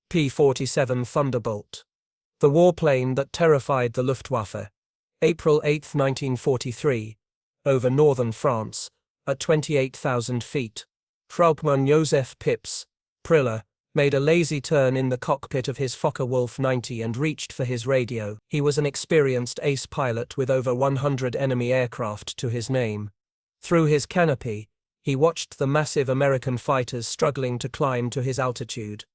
P-47 Thunderbolt. The warplane that terrified the Luftwaffe. April 8, 1943. Over northern France, at 28,000 feet. Hauptmann Josef Pips, Priller, made a lazy turn in the cockpit of his Focke-Wulf 90 and reached for his radio. He was an experienced ace pilot with over 100 enemy aircraft to his name. Through his canopy, he watched the massive American fighters struggling to climb to his altitude.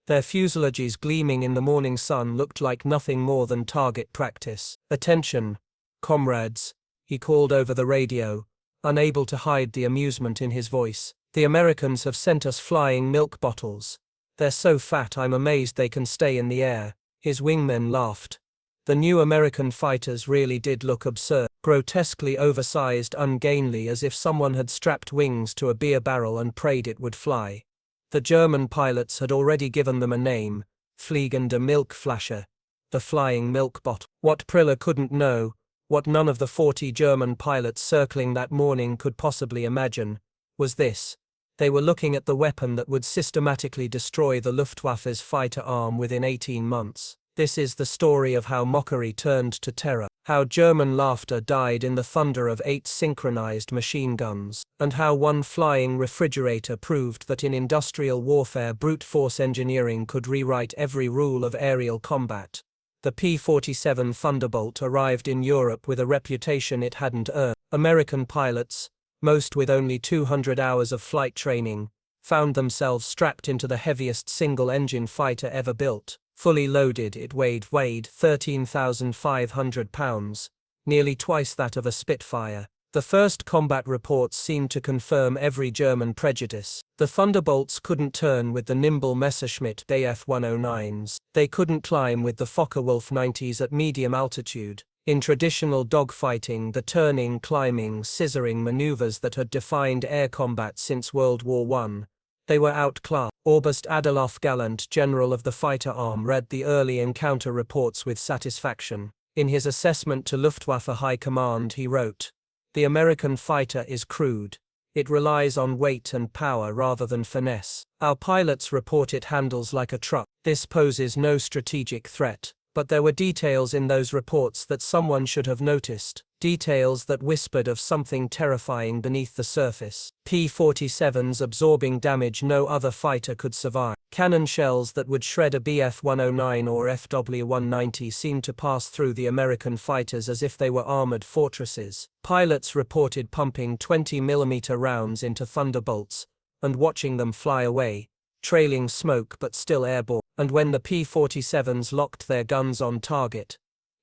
Their fuselages gleaming in the morning sun looked like nothing more than target practice. "Attention, comrades," he called over the radio, unable to hide the amusement in his voice. "The Americans have sent us flying milk bottles. They're so fat I'm amazed they can stay in the air." His wingmen laughed. The new American fighters really did look absurd, grotesquely oversized, ungainly, as if someone had strapped wings to a beer barrel and prayed it would fly. The German pilots had already given them a name, Fliegende Milchflasche, the flying milk bottle. What Priller couldn't know, what none of the 40 German pilots circling that morning could possibly imagine, was this: they were looking at the weapon that would systematically destroy the Luftwaffe's fighter arm within 18 months. This is the story of how mockery turned to terror, how German laughter died in the thunder of 8 synchronized machine guns, and how one flying refrigerator proved that in industrial warfare brute force engineering could rewrite every rule of aerial combat. The P-47 Thunderbolt arrived in Europe with a reputation it hadn't earned. American pilots, most with only 200 hours of flight training, found themselves strapped into the heaviest single-engine fighter ever built. Fully loaded, it weighed 13,500 pounds, nearly twice that of a Spitfire. The first combat reports seemed to confirm every German prejudice. The Thunderbolts couldn't turn with the nimble Messerschmitt Bf-109s. They couldn't climb with the Focke-Wulf 90s at medium altitude. In traditional dogfighting, the turning, climbing, scissoring maneuvers that had defined air combat since World War I, they were outclassed. Oberst Adolf Galland, general of the fighter arm, read the early encounter reports with satisfaction. In his assessment to Luftwaffe High Command he wrote, "The American fighter is crude. It relies on weight and power rather than finesse. Our pilots report it handles like a truck. This poses no strategic threat." But there were details in those reports that someone should have noticed, details that whispered of something terrifying beneath the surface. P-47s absorbing damage no other fighter could survive. Cannon shells that would shred a Bf-109 or FW-190 seemed to pass through the American fighters as if they were armored fortresses. Pilots reported pumping 20mm rounds into Thunderbolts and watching them fly away, trailing smoke but still airborne. And when the P-47s locked their guns on target,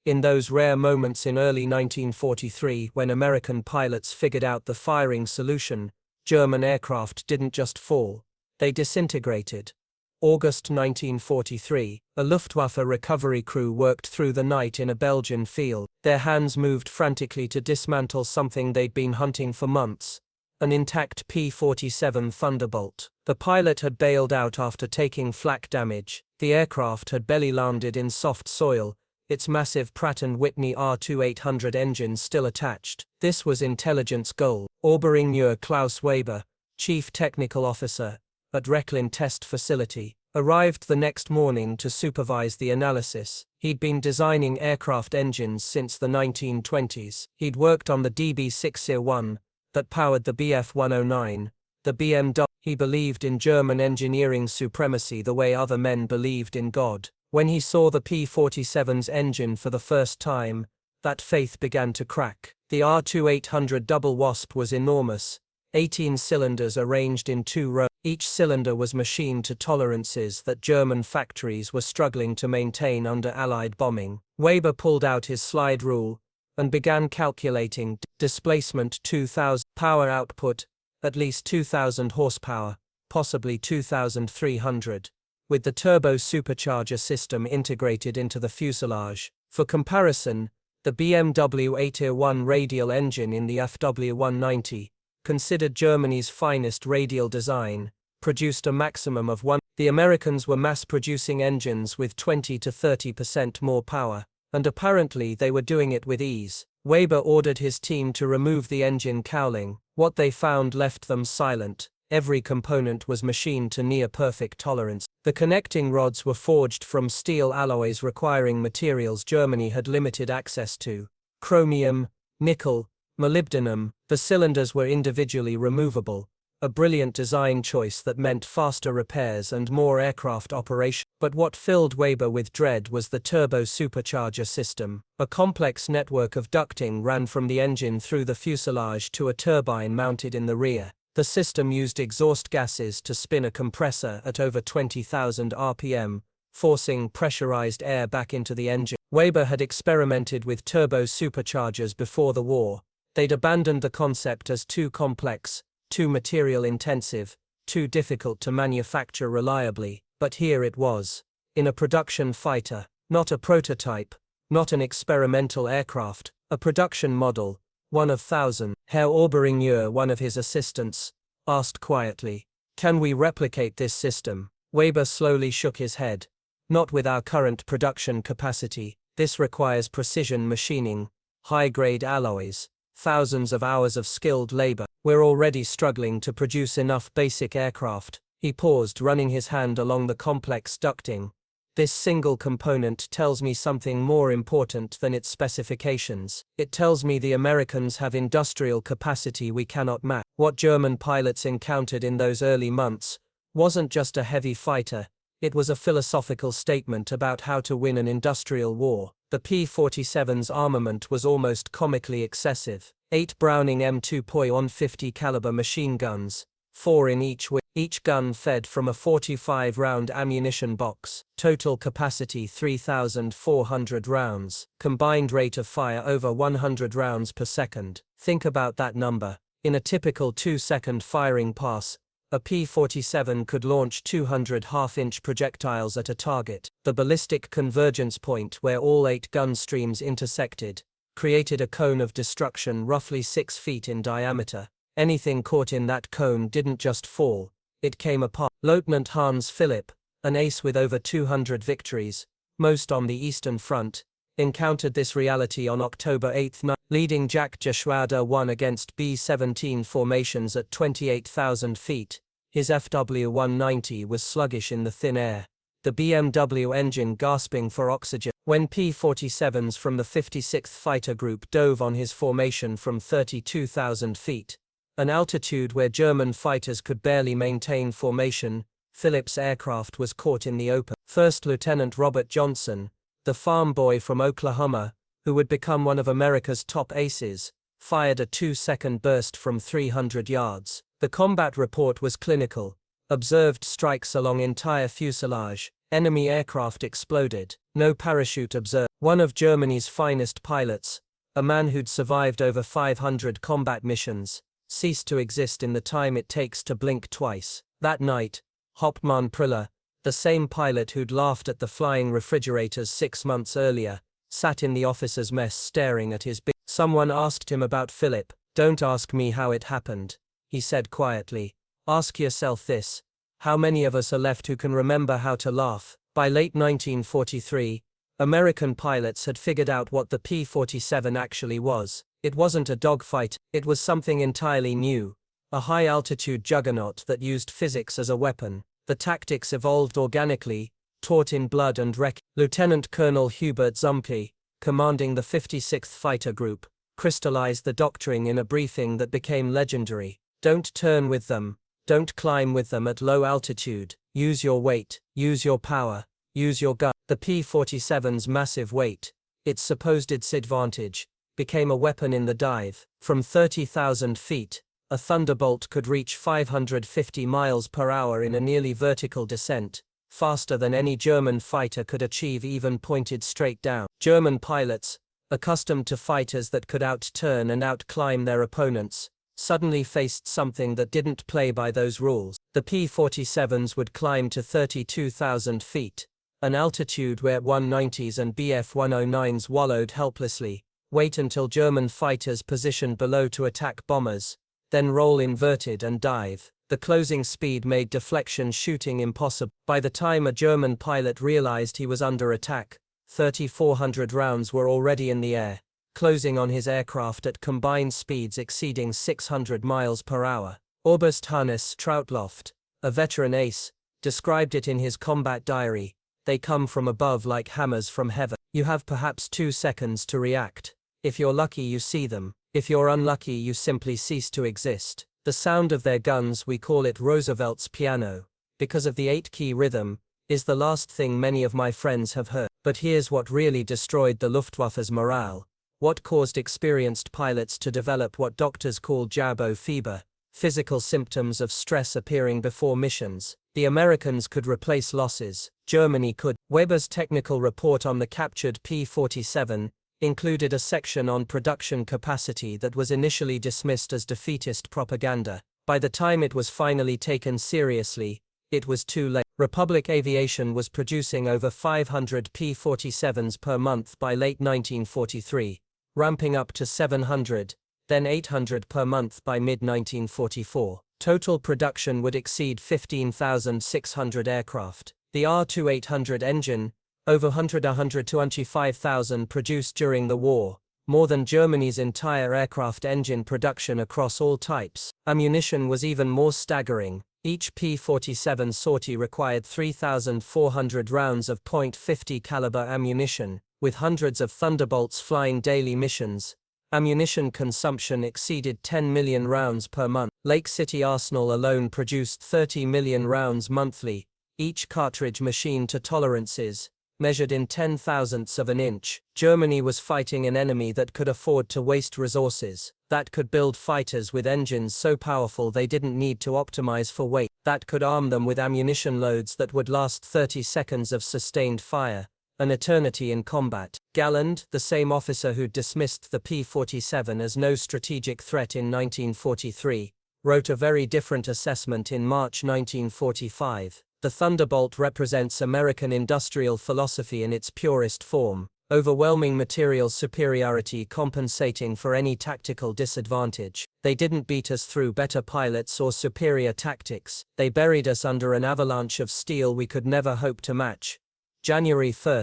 in those rare moments in early 1943 when American pilots figured out the firing solution, German aircraft didn't just fall, they disintegrated. August 1943, a Luftwaffe recovery crew worked through the night in a Belgian field. Their hands moved frantically to dismantle something they'd been hunting for months, an intact P-47 Thunderbolt. The pilot had bailed out after taking flak damage. The aircraft had belly landed in soft soil, its massive Pratt & Whitney R-2800 engine still attached. This was intelligence gold. Oberingenieur Klaus Weber, chief technical officer, at Rechlin Test Facility, arrived the next morning to supervise the analysis. He'd been designing aircraft engines since the 1920s. He'd worked on the DB601, that powered the Bf-109, the BMW. He believed in German engineering supremacy the way other men believed in God. When he saw the P-47's engine for the first time, that faith began to crack. The R-2800 Double Wasp was enormous, 18 cylinders arranged in 2 rows. Each cylinder was machined to tolerances that German factories were struggling to maintain under Allied bombing. Weber pulled out his slide rule and began calculating displacement 2000, power output at least 2,000 horsepower, possibly 2,300, with the turbo supercharger system integrated into the fuselage. For comparison, the BMW 801 radial engine in the FW190, considered Germany's finest radial design, produced a maximum of 1. The Americans were mass-producing engines with 20 to 30% more power, and apparently they were doing it with ease. Weber ordered his team to remove the engine cowling. What they found left them silent. Every component was machined to near-perfect tolerance. The connecting rods were forged from steel alloys requiring materials Germany had limited access to: chromium, nickel, molybdenum. The cylinders were individually removable, a brilliant design choice that meant faster repairs and more aircraft operation. But what filled Weber with dread was the turbo supercharger system. A complex network of ducting ran from the engine through the fuselage to a turbine mounted in the rear. The system used exhaust gases to spin a compressor at over 20,000 RPM, forcing pressurized air back into the engine. Weber had experimented with turbo superchargers before the war. They'd abandoned the concept as too complex, too material-intensive, too difficult to manufacture reliably. But here it was, in a production fighter, not a prototype, not an experimental aircraft, a production model, one of thousands. Herr Oberingenieur, one of his assistants, asked quietly, "Can we replicate this system?" Weber slowly shook his head. "Not with our current production capacity. This requires precision machining, high-grade alloys, thousands of hours of skilled labor. We're already struggling to produce enough basic aircraft." He paused, running his hand along the complex ducting. "This single component tells me something more important than its specifications. It tells me the Americans have industrial capacity we cannot match." What German pilots encountered in those early months wasn't just a heavy fighter, it was a philosophical statement about how to win an industrial war. The P-47's armament was almost comically excessive. 8 Browning M2.150 caliber machine guns, 4 in each wing. Each gun fed from a 45-round ammunition box. Total capacity 3,400 rounds. Combined rate of fire over 100 rounds per second. Think about that number. In a typical 2-second firing pass, a P-47 could launch 200 half-inch projectiles at a target. The ballistic convergence point where all 8 gun streams intersected created a cone of destruction roughly 6 feet in diameter. Anything caught in that cone didn't just fall, it came apart. Lieutenant Hans Philipp, an ace with over 200 victories, most on the Eastern Front, encountered this reality on October 8, leading Jack Geschwader 1 against B-17 formations at 28,000 feet. His FW-190 was sluggish in the thin air, the BMW engine gasping for oxygen. When P-47s from the 56th Fighter Group dove on his formation from 32,000 feet, an altitude where German fighters could barely maintain formation, Phillips' aircraft was caught in the open. First Lieutenant Robert Johnson, the farm boy from Oklahoma, who would become one of America's top aces, fired a 2-second burst from 300 yards. The combat report was clinical. Observed strikes along entire fuselage. Enemy aircraft exploded. No parachute observed. One of Germany's finest pilots, a man who'd survived over 500 combat missions, ceased to exist in the time it takes to blink twice. That night, Hauptmann Priller, the same pilot who'd laughed at the flying refrigerators 6 months earlier, sat in the officers' mess staring at his big. Someone asked him about Philip. "Don't ask me how it happened," he said quietly. "Ask yourself this: how many of us are left who can remember how to laugh?" By late 1943, American pilots had figured out what the P-47 actually was. It wasn't a dogfight, it was something entirely new, a high-altitude juggernaut that used physics as a weapon. The tactics evolved organically, taught in blood and wreck. Lieutenant Colonel Hubert Zumke, commanding the 56th Fighter Group, crystallized the doctrine in a briefing that became legendary. Don't turn with them, don't climb with them at low altitude, use your weight, use your power, use your gun. The P-47's massive weight, its supposed disadvantage, became a weapon in the dive. From 30,000 feet, a Thunderbolt could reach 550 miles per hour in a nearly vertical descent, faster than any German fighter could achieve even pointed straight down. German pilots, accustomed to fighters that could outturn and outclimb their opponents, suddenly faced something that didn't play by those rules. The P-47s would climb to 32,000 feet, an altitude where 190s and Bf-109s wallowed helplessly, wait until German fighters positioned below to attack bombers, then roll inverted and dive. The closing speed made deflection shooting impossible. By the time a German pilot realized he was under attack, 3,400 rounds were already in the air, closing on his aircraft at combined speeds exceeding 600 miles per hour. Oberst Hannes Trautloft, a veteran ace, described it in his combat diary. They come from above like hammers from heaven. You have perhaps 2 seconds to react. If you're lucky, you see them. If you're unlucky, you simply cease to exist. The sound of their guns, we call it Roosevelt's piano, because of the 8-key rhythm, is the last thing many of my friends have heard. But here's what really destroyed the Luftwaffe's morale. What caused experienced pilots to develop what doctors call jabo fever, physical symptoms of stress appearing before missions. The Americans could replace losses. Germany could. Weber's technical report on the captured P-47 included a section on production capacity that was initially dismissed as defeatist propaganda. By the time it was finally taken seriously, it was too late. Republic Aviation was producing over 500 P-47s per month by late 1943, ramping up to 700, then 800 per month by mid-1944. Total production would exceed 15,600 aircraft. The R-2800 engine, over 125,000 produced during the war, more than Germany's entire aircraft engine production across all types. Ammunition was even more staggering. Each P-47 sortie required 3,400 rounds of .50 caliber ammunition, with hundreds of Thunderbolts flying daily missions. Ammunition consumption exceeded 10 million rounds per month. Lake City Arsenal alone produced 30 million rounds monthly, each cartridge machined to tolerances measured in 10,000ths of an inch. Germany was fighting an enemy that could afford to waste resources, that could build fighters with engines so powerful they didn't need to optimize for weight, that could arm them with ammunition loads that would last 30 seconds of sustained fire, an eternity in combat. Galland, the same officer who dismissed the P-47 as no strategic threat in 1943, wrote a very different assessment in March 1945. The Thunderbolt represents American industrial philosophy in its purest form, overwhelming material superiority compensating for any tactical disadvantage. They didn't beat us through better pilots or superior tactics, they buried us under an avalanche of steel we could never hope to match. January 1,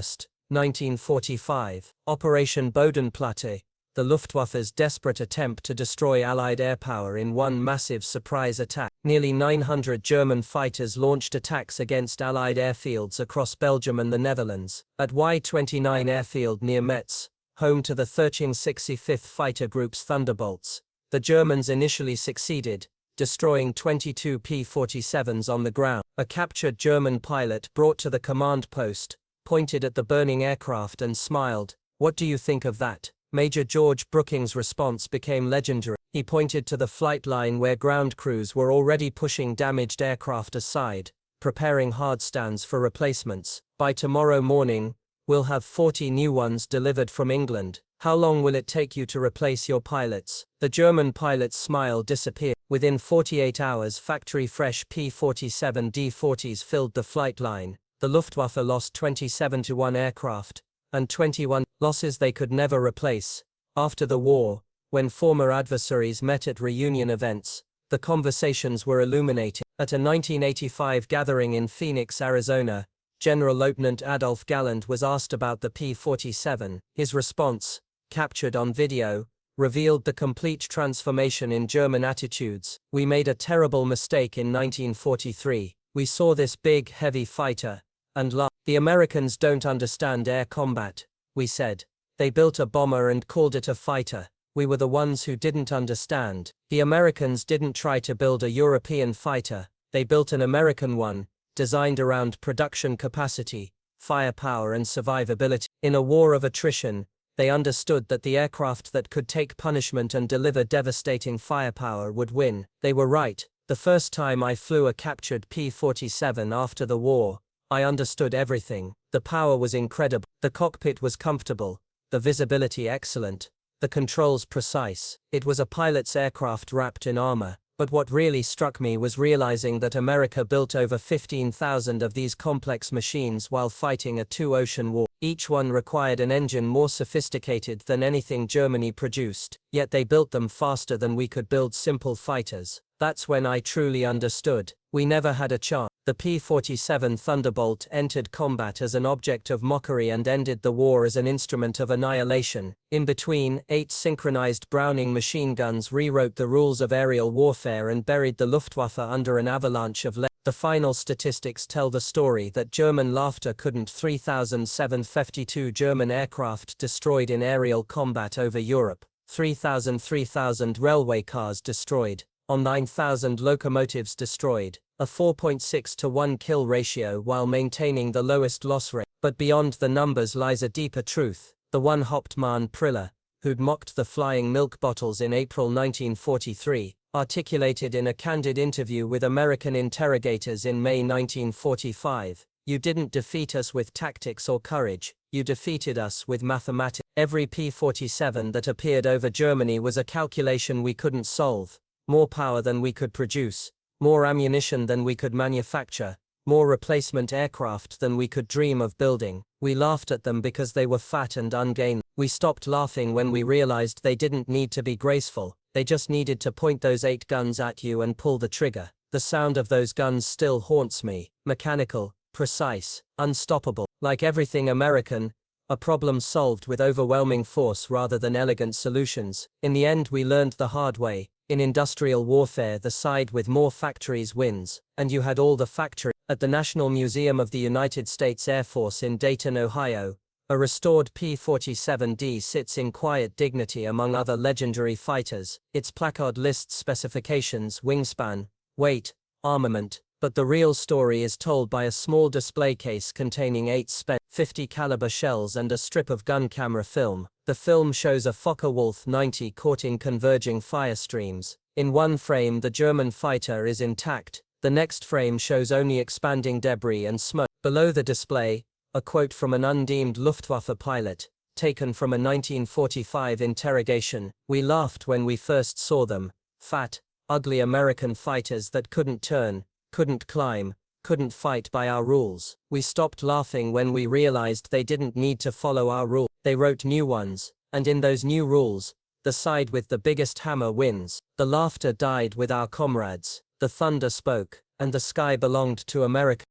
1945. Operation Bodenplatte, the Luftwaffe's desperate attempt to destroy Allied airpower in one massive surprise attack. Nearly 900 German fighters launched attacks against Allied airfields across Belgium and the Netherlands. At Y-29 airfield near Metz, home to the 1365th Fighter Group's Thunderbolts, the Germans initially succeeded, destroying 22 P-47s on the ground. A captured German pilot brought to the command post, pointed at the burning aircraft and smiled. "What do you think of that?" Major George Brooking's response became legendary. He pointed to the flight line where ground crews were already pushing damaged aircraft aside, preparing hardstands for replacements. "By tomorrow morning, we'll have 40 new ones delivered from England. How long will it take you to replace your pilots?" The German pilot's smile disappeared. Within 48 hours, factory-fresh P-47 D-40s filled the flight line. The Luftwaffe lost 27 to 1 aircraft, and 21 losses they could never replace. After the war, when former adversaries met at reunion events, the conversations were illuminating. At a 1985 gathering in Phoenix, Arizona, General Lieutenant Adolf Galland was asked about the P-47. His response, captured on video, revealed the complete transformation in German attitudes. "We made a terrible mistake in 1943. We saw this big, heavy fighter, and laughed. The Americans don't understand air combat," we said. "They built a bomber and called it a fighter. We were the ones who didn't understand. The Americans didn't try to build a European fighter, they built an American one, designed around production capacity, firepower and survivability. In a war of attrition, they understood that the aircraft that could take punishment and deliver devastating firepower would win. They were right. The first time I flew a captured P-47 after the war, I understood everything. The power was incredible. The cockpit was comfortable, the visibility excellent, the controls precise. It was a pilot's aircraft wrapped in armor. But what really struck me was realizing that America built over 15,000 of these complex machines while fighting a two-ocean war. Each one required an engine more sophisticated than anything Germany produced, yet they built them faster than we could build simple fighters. That's when I truly understood. We never had a chance. The P-47 Thunderbolt entered combat as an object of mockery and ended the war as an instrument of annihilation. In between, 8 synchronized Browning machine guns rewrote the rules of aerial warfare and buried the Luftwaffe under an avalanche of The final statistics tell the story that German laughter couldn't. 3,752 German aircraft destroyed in aerial combat over Europe, 3,000 railway cars destroyed, on 9,000 locomotives destroyed, a 4.6 to 1 kill ratio while maintaining the lowest loss rate. But beyond the numbers lies a deeper truth. The one Hauptmann Priller, who'd mocked the flying milk bottles in April 1943, articulated in a candid interview with American interrogators in May 1945, "You didn't defeat us with tactics or courage, you defeated us with mathematics." Every P-47 that appeared over Germany was a calculation we couldn't solve. More power than we could produce, more ammunition than we could manufacture, more replacement aircraft than we could dream of building. We laughed at them because they were fat and ungainly. We stopped laughing when we realized they didn't need to be graceful, they just needed to point those 8 guns at you and pull the trigger. The sound of those guns still haunts me. Mechanical, precise, unstoppable. Like everything American, a problem solved with overwhelming force rather than elegant solutions. In the end, we learned the hard way. In industrial warfare, the side with more factories wins, and you had all the factories. At the National Museum of the United States Air Force in Dayton, Ohio, a restored P-47D sits in quiet dignity among other legendary fighters. Its placard lists specifications, wingspan, weight, armament, but the real story is told by a small display case containing 8 spent .50 caliber shells and a strip of gun camera film. The film shows a Focke-Wulf 90 caught in converging fire streams. In one frame, the German fighter is intact. The next frame shows only expanding debris and smoke. Below the display, a quote from an undeemed Luftwaffe pilot, taken from a 1945 interrogation. "We laughed when we first saw them. Fat, ugly American fighters that couldn't turn, couldn't climb, couldn't fight by our rules. We stopped laughing when we realized they didn't need to follow our rules. They wrote new ones, and in those new rules, the side with the biggest hammer wins." The laughter died with our comrades. The thunder spoke, and the sky belonged to America.